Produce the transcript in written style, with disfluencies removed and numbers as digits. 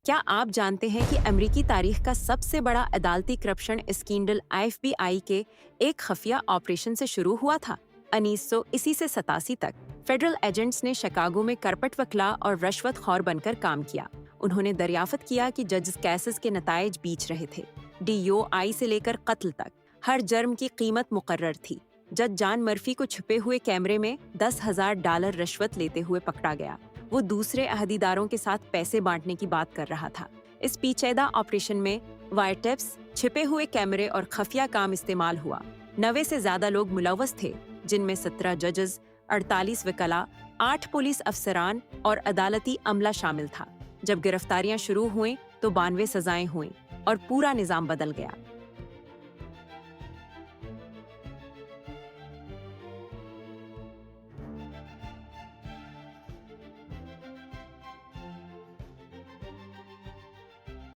क्या आप जानते हैं कि अमेरिकी तारीख का सबसे बड़ा अदालती करप्शन स्कैंडल एफबीआई के एक खुफिया ऑपरेशन से शुरू हुआ था? 1900 इसी से 87 तक फेडरल एजेंट्स ने शिकागो में करपट वकला और रिश्वतखोर बनकर काम किया। उन्होंने दरियाफ्त किया कि जजेस केसेस के नतायज बीच रहे थे। डीओआई से लेकर कत्ल तक हर जुर्म की कीमत मुकर्रर थी। जज जॉन मर्फी को छुपे हुए कैमरे में $10,000 रिश्वत लेते हुए पकड़ा गया। वो दूसरे अहदीदारों के साथ पैसे बांटने की बात कर रहा था। इस पेचीदा ऑपरेशन में वायरटैप्स, छिपे हुए कैमरे और खुफिया काम इस्तेमाल हुआ। 90 से ज्यादा लोग मुलव्वस थे, जिनमें 17 जजेस, 48 वकला, 8 पुलिस अफसरान और अदालती अमला शामिल था। जब गिरफ्तारियां शुरू हुई तो 92 सजाएं हुई और पूरा निजाम बदल गया।